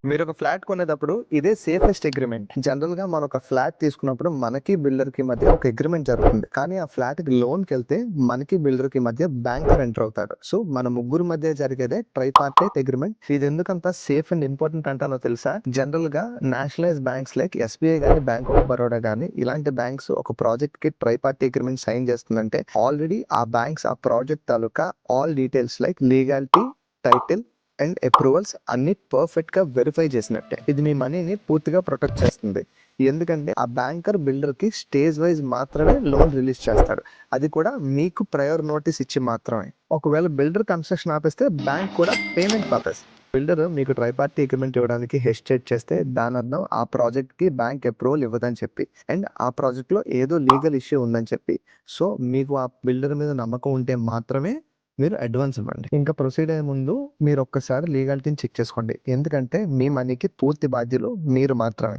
మీరు ఒక ఫ్లాట్ కొనేటప్పుడు ఇదే సేఫెస్ట్ అగ్రిమెంట్. జనరల్ గా మనం ఒక ఫ్లాట్ తీసుకున్నప్పుడు మనకి బిల్డర్ కి మధ్య ఒక అగ్రిమెంట్ జరుగుతుంది. కానీ ఆ ఫ్లాట్ కి లోన్ కి వెళ్తే మనకి బిల్డర్ కి మధ్య బ్యాంకర్ ఎంటర్ అవుతాడు. సో మన ముగ్గురు మధ్య జరిగేదే ట్రైపార్టైట్ అగ్రిమెంట్. ఇది ఎందుకంత సేఫ్ అండ్ ఇంపార్టెంట్ అంటానో తెలుసా? జనరల్ గా నేషనలైజ్ బ్యాంక్స్ లైక్ ఎస్బీఐ గానీ, బ్యాంక్ ఆఫ్ బరోడా గానీ ఇలాంటి బ్యాంక్స్ ఒక ప్రాజెక్ట్ కి ట్రైపార్టీ అగ్రిమెంట్ సైన్ చేస్తుందంటే ఆల్రెడీ ఆ బ్యాంక్స్ ఆ project taluka all details like legality, title and approvals అన్ని పర్ఫెక్ట్ గా వెరిఫై చేసినట్టే. ఇది మీ మనీని పూర్తిగా ప్రొటెక్ట్ చేస్తుంది. ఎందుకంటే ఆ బ్యాంకర్ బిల్డర్ కి స్టేజ్ వైజ్ మాత్రమే లోన్ రిలీజ్ చేస్తాడు. అది కూడా మీకు ప్రయర్ నోటీస్ ఇచ్చి మాత్రమే. ఒకవేళ బిల్డర్ కన్స్ట్రక్షన్ ఆపేస్తే బ్యాంక్ కూడా పేమెంట్ ఆపేస్తుంది. బిల్డర్ మీకు ట్రైపార్టీ అగ్రిమెంట్ ఇవ్వడానికి హెసిటేట్ చేస్తే దాని అర్థం ఆ ప్రాజెక్ట్ కి బ్యాంక్ అప్రూవల్ ఇవ్వదని చెప్పి, అండ్ ఆ ప్రాజెక్ట్ లో ఏదో లీగల్ ఇష్యూ ఉందని చెప్పి. సో మీకు ఆ బిల్డర్ మీద నమ్మకం ఉంటే మాత్రమే మీరు అడ్వాన్స్ ఇవ్వండి. ఇంకా ప్రొసీడ్ అయ్యే ముందు మీరు ఒక్కసారి లీగాలిటీని చెక్ చేసుకోండి. ఎందుకంటే మీ మనీకి పూర్తి బాధ్యులు మీరు మాత్రమే.